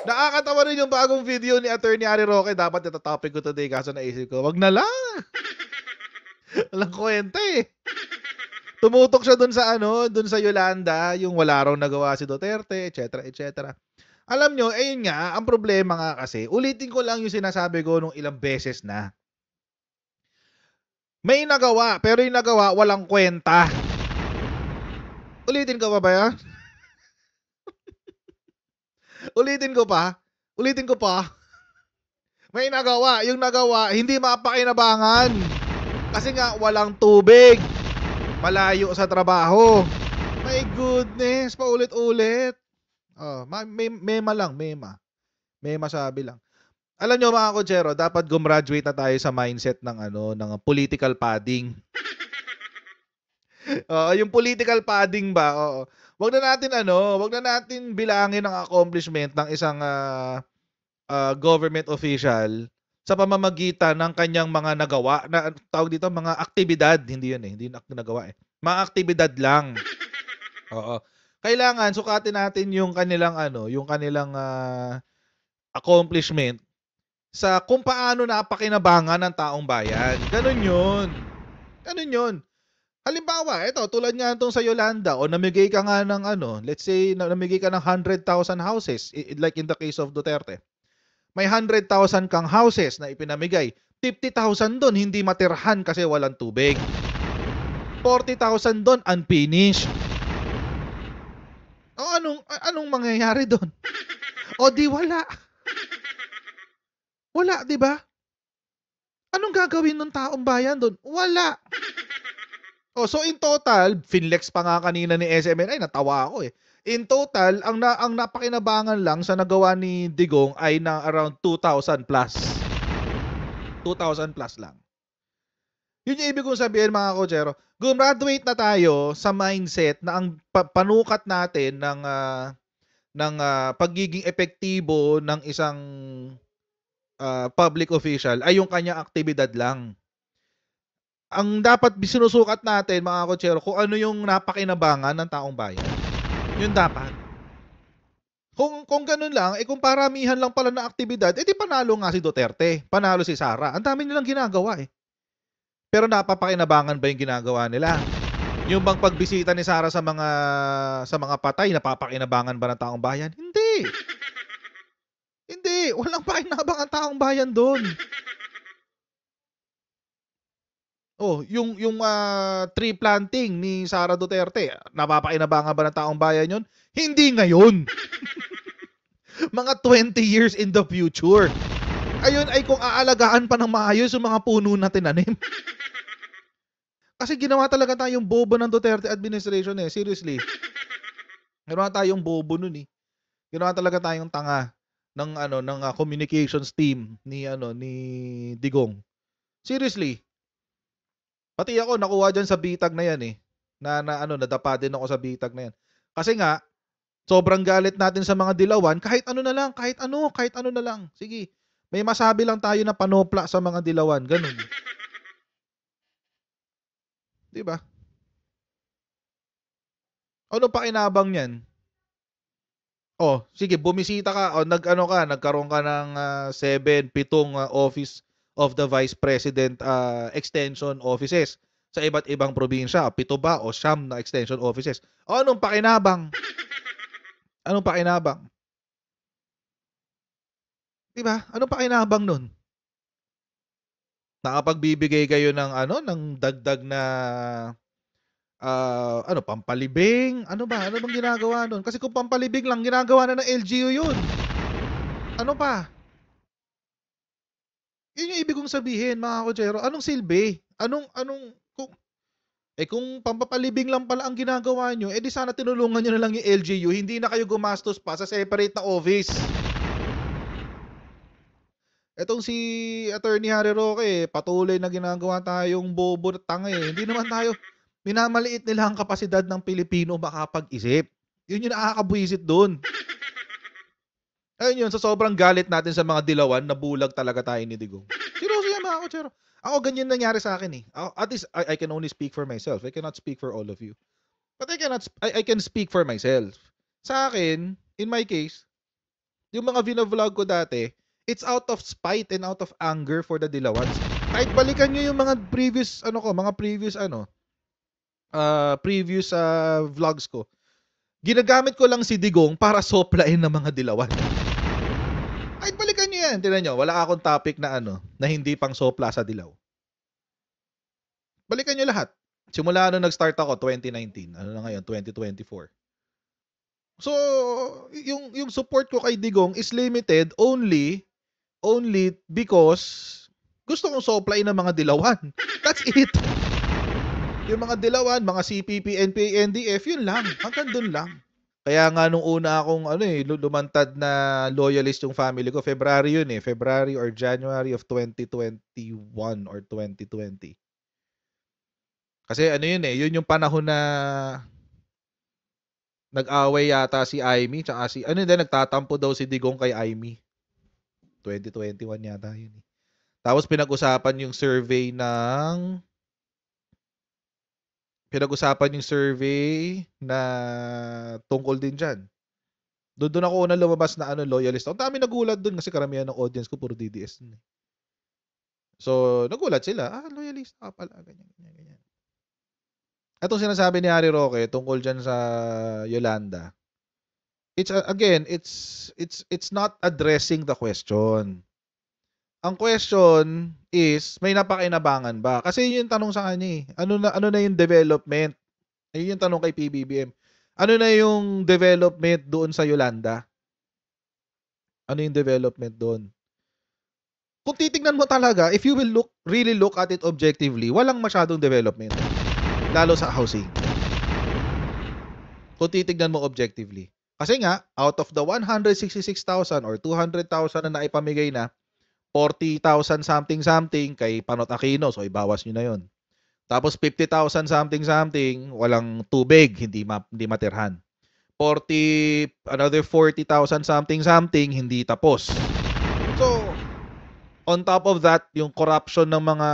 Nakakatawa rin yung bagong video ni Attorney Harry Roque. Dapat ito topic ko today kaso naisip ko, wag na lang. Walang kwenta eh. Tumutok siya dun sa dun sa Yolanda, yung wala raw nagawa si Duterte, etc. etc. Alam nyo, ayun nga, ang problema nga kasi, ulitin ko lang yung sinasabi ko nung ilang beses na. May nagawa, pero yung nagawa, walang kwenta. Ulitin ko pa ba yan? Ulitin ko pa. May nagawa, yung nagawa, hindi mapakinabangan. Kasi nga, walang tubig. Malayo sa trabaho. My goodness, paulit-ulit. Mema lang. Mema sabi lang. Alam nyo mga kotsero, dapat gumraduate na tayo sa mindset ng political padding. Yung political padding ba? Oo. Wag na natin bilangin ang accomplishment ng isang government official sa pamamagitan ng kanyang mga nagawa na tawag dito mga aktibidad, hindi yun hindi nagawa mga aktibidad lang. Oo. Kailangan sukatin natin yung kanilang accomplishment sa kung paano napakinabangan ng taong bayan. Ganun yun. Halimbawa, ito tulad nga itong sa Yolanda o namigay ka nga ng let's say namigay ka ng 100,000 houses like in the case of Duterte. May 100,000 kang houses na ipinamigay. 50,000 doon hindi matirhan kasi walang tubig. 40,000 doon unfinished. O anong mangyayari doon? O di wala. Wala, di ba? Anong gagawin ng taong bayan doon? Wala. So in total, Finlex pa nga kanina ni SMNI, natawa ako eh. In total, ang napakinabangan lang sa nagawa ni Digong ay na around 2,000 plus. 2,000 plus lang. Yun yung ibig kong sabihin mga kotsero. Gumraduate na tayo sa mindset na ang panukat natin ng pagiging epektibo ng isang public official ay yung kanyang aktibidad lang. Ang dapat sinusukat natin mga kotsero kung ano yung napakinabangan ng taong bayan. Yun dapat. Kung ganun lang, kung paramihan lang pala na aktibidad, di panalo nga si Duterte, panalo si Sara. Ang dami nilang ginagawa eh. Pero napapakinabangan ba yung ginagawa nila? Yung bang pagbisita ni Sara sa mga patay, napapakinabangan ba ng taong bayan? Hindi. Hindi, walang pakinabang ang taong bayan doon. Yung tree planting ni Sara Duterte, napapakinabangan ba ng taong bayan yun? Hindi ngayon. Mga 20 years in the future. Ayun ay kung aalagaan pa ng maayos yung mga puno na tinanim. Kasi ginawa talaga tayong bobo ng Duterte administration eh. Seriously. Ginawa tayong bobo nun eh. Ginawa talaga tayong tanga ng communications team ni Digong. Seriously. Pati ako nakuha diyan sa bitag na yan eh. Nadapa din ako sa bitag na yan. Kasi nga sobrang galit natin sa mga dilawan, kahit ano na lang. Sige. May masabi lang tayo na panopla sa mga dilawan, ganun. 'Di ba? Ano pakinabang niyan? Sige, bumisita ka o nagkaroon ka ng 7 office of the Vice President extension offices sa iba't ibang probinsya. 7 ba o 9 na extension offices. Anong pakinabang? Anong pakinabang? 'Di ba? Anong pakinabang nun? Nakapagbibigay kayo ng dagdag na pampalibing? Ano bang ginagawa nun? Kasi kung pampalibing lang, ginagawa na ng LGU yun. Ano pa? Yun yung ibig kong sabihin, mga kotsero. Anong silbi? Kung pampapalibing lang pala ang ginagawa nyo, di sana tinulungan nyo na lang yung LGU, hindi na kayo gumastos pa sa separate na office. Etong si Attorney Harry Roque, patuloy na ginagawa tayong bobo at tanga eh. Hindi naman tayo, minamaliit nila ang kapasidad ng Pilipino makapag-isip. Yun yung nakakabwisit doon. Ayun yun, sa sobrang galit natin sa mga dilawan, nabulag talaga tayo ni Digong. Seryoso yan mga kotsero. Ako ganyan nangyari sa akin eh. At least I can only speak for myself. I cannot speak for all of you. But I can speak for myself. Sa akin, in my case, Yung mga vlog ko dati, it's out of spite and out of anger for the Dilawans. Kahit balikan nyo yung mga previous previous vlogs ko. Ginagamit ko lang si Digong para soplain ng mga Dilawan. Kahit balikan nyo yan, tingnan nyo, wala akong topic na na hindi pang sopla sa Dilaw. Balikan nyo lahat. Simula nung nag-start ako, 2019. Ano na ngayon, 2024. So, yung support ko kay Digong is limited only because gusto kong soplain ng mga Dilawan. That's it. Yung mga Dilawan, mga CPP, NPA, NDF, yun lang. Hanggang dun lang. Kaya nga nung una akong lumantad na loyalist yung family ko, February yun eh. February or January of 2021 or 2020. Kasi yun eh, yun yung panahon na nag-away yata si Aimee tsaka nagtatampo daw si Digong kay Aimee. 2021 yata yun eh. Tapos pinag-usapan yung survey na tungkol din dyan. Doon ako unang lumabas na loyalist. Ang dami nagulat doon kasi karamihan ng audience ko puro DDS. So, nagulat sila. Loyalist ka pala. Ganyan. Itong sinasabi ni Harry Roque tungkol dyan sa Yolanda. It's not addressing the question. Ang question is, may napakinabangan ba? Kasi yun yung tanong sa kanya eh. Ano na yung development? Ayun yung tanong kay PBBM. Ano na yung development doon sa Yolanda? Ano yung development doon? Kung titignan mo talaga, if you will really look at it objectively, walang masyadong development. Lalo sa housing. Kung titignan mo objectively. Kasi nga, out of the 166,000 or 200,000 na naipamigay na, 40,000 something kay Panot Aquino. So, ibawas nyo na yun. Tapos, 50,000 something, walang tubig, hindi matirhan. Another 40,000 something, hindi tapos. So, on top of that, yung corruption ng mga,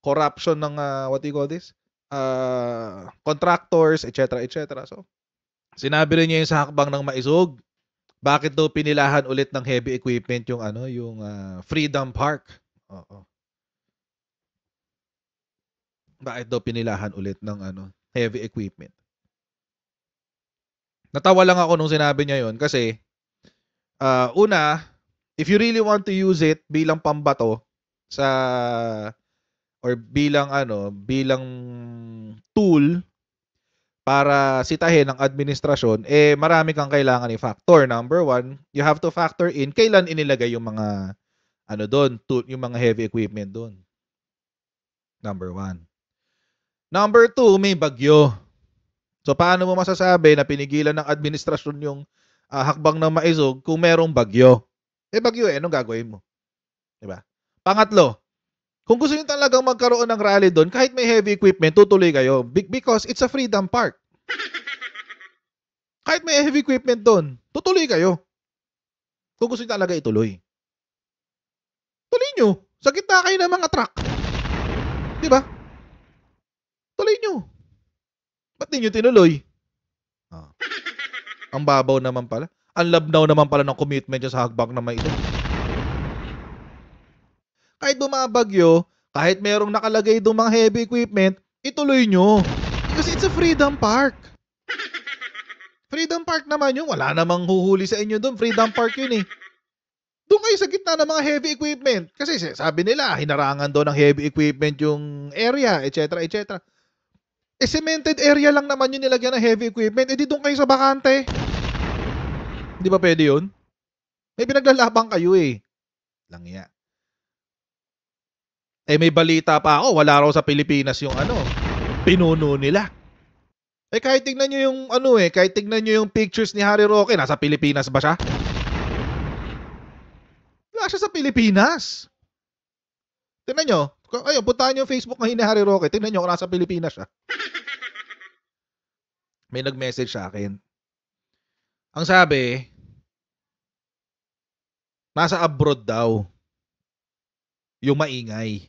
corruption ng, what do you call this? Contractors, etc. So, sinabi rin niya yung sa hakbang ng Maisog. Bakit daw pinilahan ulit ng heavy equipment yung Freedom Park? Oo. Bakit daw pinilahan ulit ng heavy equipment? Natawa lang ako nung sinabi niya yon kasi una, if you really want to use it bilang pambato or bilang tool para sitahin ng administrasyon, marami kang kailangan i-factor. Number one, you have to factor in kailan inilagay yung mga doon, yung mga heavy equipment doon. Number one. Number two, may bagyo. So, paano mo masasabi na pinigilan ng administrasyon yung hakbang ng Maisog kung merong bagyo? Bagyo anong gagawin mo? Diba? Pangatlo, kung gusto nyo talagang magkaroon ng rally doon, kahit may heavy equipment, tutuloy kayo. Because it's a Freedom Park. Kahit may heavy equipment doon, tutuloy kayo. Kung gusto nyo talaga ituloy. Tuloy nyo. Sa gitna kayo ng mga truck. Diba? Tuloy nyo. Ba't di nyo tinuloy? Ang babaw naman pala. Ang labnaw naman pala ng commitment nyo sa hakbang na may ito. Kahit bumabagyo, kahit merong nakalagay doon mga heavy equipment, ituloy nyo. Because it's a Freedom Park. Freedom Park naman yun. Wala namang huhuli sa inyo doon. Freedom Park yun eh. Doon kayo sa gitna ng mga heavy equipment. Kasi sabi nila, hinarangan doon ng heavy equipment yung area, etc. Cemented area lang naman yung nilagyan ng heavy equipment. Di doon kayo sa bakante. Hindi ba pwede yun? May pinaglalabang kayo eh. Lang yan. May balita pa ako, wala raw sa Pilipinas yung pinuno nila. Kahit tignan nyo yung kahit tignan nyo yung pictures ni Harry Roque, nasa Pilipinas ba siya? Wala siya sa Pilipinas. Tignan nyo, puntahan nyo yung Facebook ngayon ni Harry Roque, tignan nyo kung nasa Pilipinas siya. May nag-message sa akin. Ang sabi, nasa abroad daw yung maingay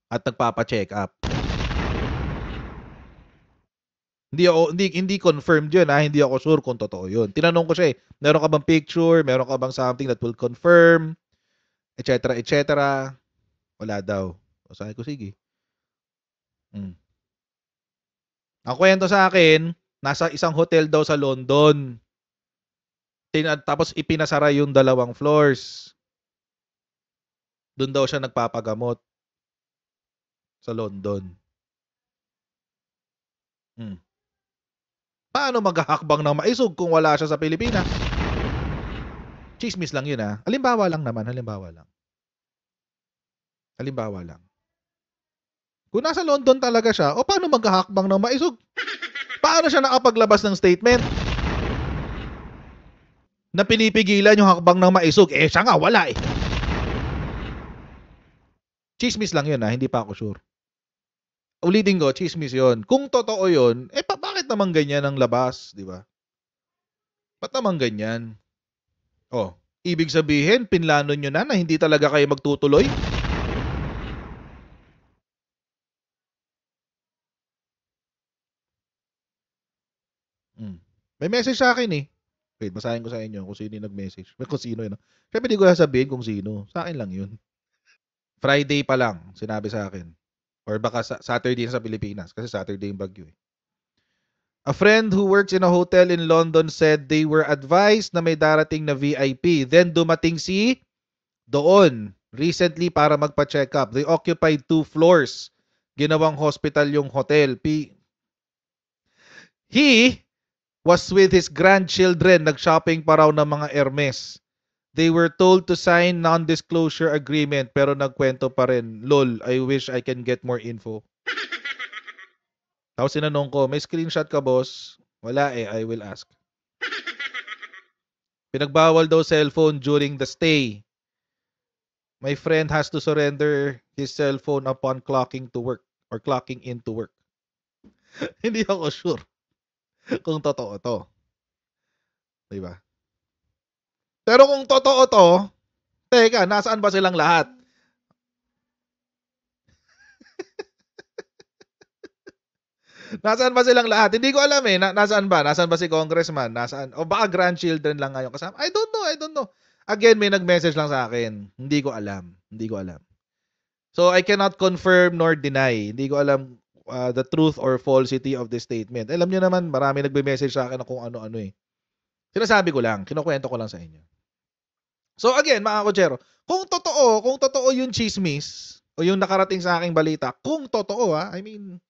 at nagpapa-check up. Hindi confirmed 'yun, hindi ako sure kung totoo 'yun. Tinanong ko siya, "Meron ka bang picture? Meron ka bang something that will confirm?" Et cetera, et cetera. Wala daw. O sabi ko, "Sige." Hmm. Ang kwento sa akin, nasa isang hotel daw sa London. Tapos ipinasara yung 2 floors. Doon daw siya nagpapagamot sa London. Paano maghahakbang ng maisog kung wala siya sa Pilipinas? Tsismis lang 'yun, Halimbawa lang naman, halimbawa lang. Kung nasa London talaga siya, paano maghahakbang ng maisog? Paano siya nakapaglabas ng statement na pinipigilan yung hakbang ng maisog? Siya nga wala eh. Tsismis lang 'yun, hindi pa ako sure. Ulitin ko, tsismis 'yun. Kung totoo 'yun, bakit naman ganyan ang labas, 'di ba? Ba't naman ganyan? Ibig sabihin, pinlano nyo na hindi talaga kayo magtutuloy? May message sa akin eh. Wait, basahin ko sa inyo kung sino yung nag-message. Kung sino yun. Siyempre di ko sasabihin kung sino. Sa akin lang yun. Friday pa lang, sinabi sa akin. Or baka Saturday sa Pilipinas. Kasi Saturday yung Bagyo eh. A friend who works in a hotel in London said they were advised na may darating na VIP. Then dumating si doon recently para magpa-check up. They occupied 2 floors. Ginawang hospital yung hotel. He was with his grandchildren. Nag-shopping pa raw ng mga Hermes. They were told to sign non-disclosure agreement pero nagkwento pa rin. Lol, I wish I can get more info. Tapos sinanong ko, may screenshot ka boss? Wala I will ask. Pinagbawal daw cellphone during the stay. My friend has to surrender his cellphone upon clocking to work or clocking into work. Hindi ako sure kung totoo to. Diba? Pero kung totoo to, teka, nasaan ba silang lahat? Nasaan ba silang lahat? Hindi ko alam eh. Nasaan ba? Nasaan ba si congressman? Nasaan? O baka grandchildren lang ngayon kasama? I don't know. Again, may nag-message lang sa akin. Hindi ko alam. So, I cannot confirm nor deny. Hindi ko alam the truth or falsity of this statement. Alam niyo naman, marami nagbe-message sa akin na kung ano-ano eh. Sinasabi ko lang. Kinukwento ko lang sa inyo. So, again, mga kotsero, kung totoo yung chismis o yung nakarating sa aking balita, kung totoo I mean,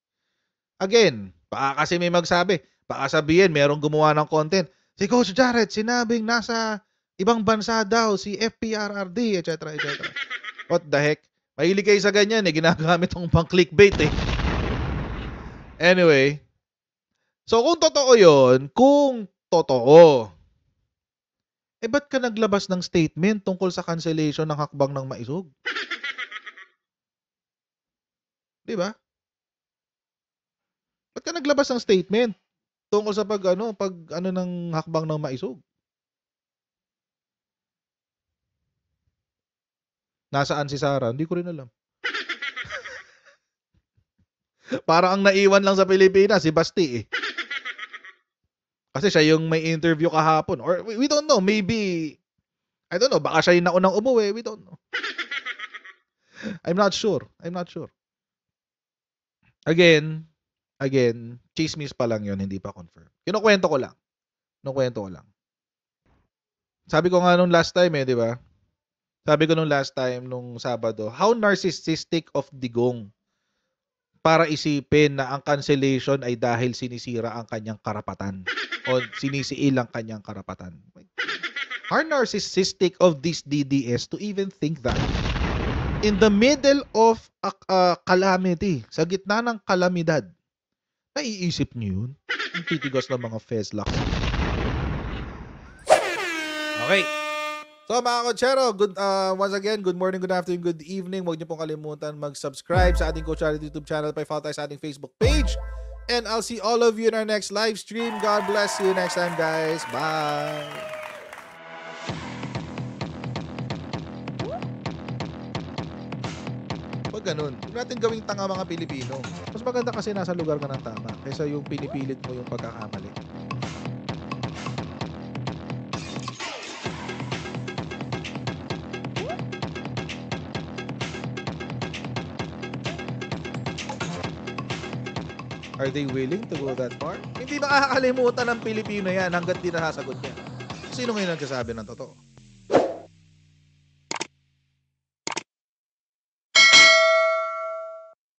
again, baka kasi may magsabi, baka sabihin, merong gumawa ng content. Si Coach Jared, sinabing nasa ibang bansa daw, si FPRRD, etc. What the heck? Mahilig kayo sa ganyan ginagamit ng pang clickbait eh. Anyway, so kung totoo yun, ba't ka naglabas ng statement tungkol sa cancellation ng hakbang ng maisog? Di ba? Ba't ka naglabas ng statement tungkol sa pag ng hakbang ng maisog? Nasaan si Sarah? Hindi ko rin alam. Parang ang naiwan lang sa Pilipinas, si Basti eh. Kasi siya yung may interview kahapon. Or we don't know, maybe, I don't know, baka siya yung naunang umuwi, we don't know. I'm not sure. Again, chismis pa lang yun, hindi pa confirmed. Kinukwento ko lang. Sabi ko nga nung last time di ba? Sabi ko nung last time, nung Sabado, how narcissistic of Digong para isipin na ang cancellation ay dahil sinisira ang kanyang karapatan o sinisiil ang kanyang karapatan. How narcissistic of this DDS to even think that in the middle of a calamity, sa gitna ng kalamidad, naiisip niyo yun? Ang titigas ng mga Fezlocks. Okay. So mga kotsero, once again, good morning, good afternoon, good evening. Huwag niyo pong kalimutan mag-subscribe sa ating Coach Jared YouTube channel. Pa-follow tayo sa ating Facebook page. And I'll see all of you in our next live stream. God bless you next time, guys. Bye! Pag ganun. Huwag natin gawing tanga mga Pilipino. Mas maganda kasi nasa lugar ka ng tama kaysa yung pinipilit mo yung pagkakamali. Are they willing to go that far? Hindi makakalimutan ng Pilipino yan hanggat di nasasagot niya. Sino ngayon nagsasabi ng totoo?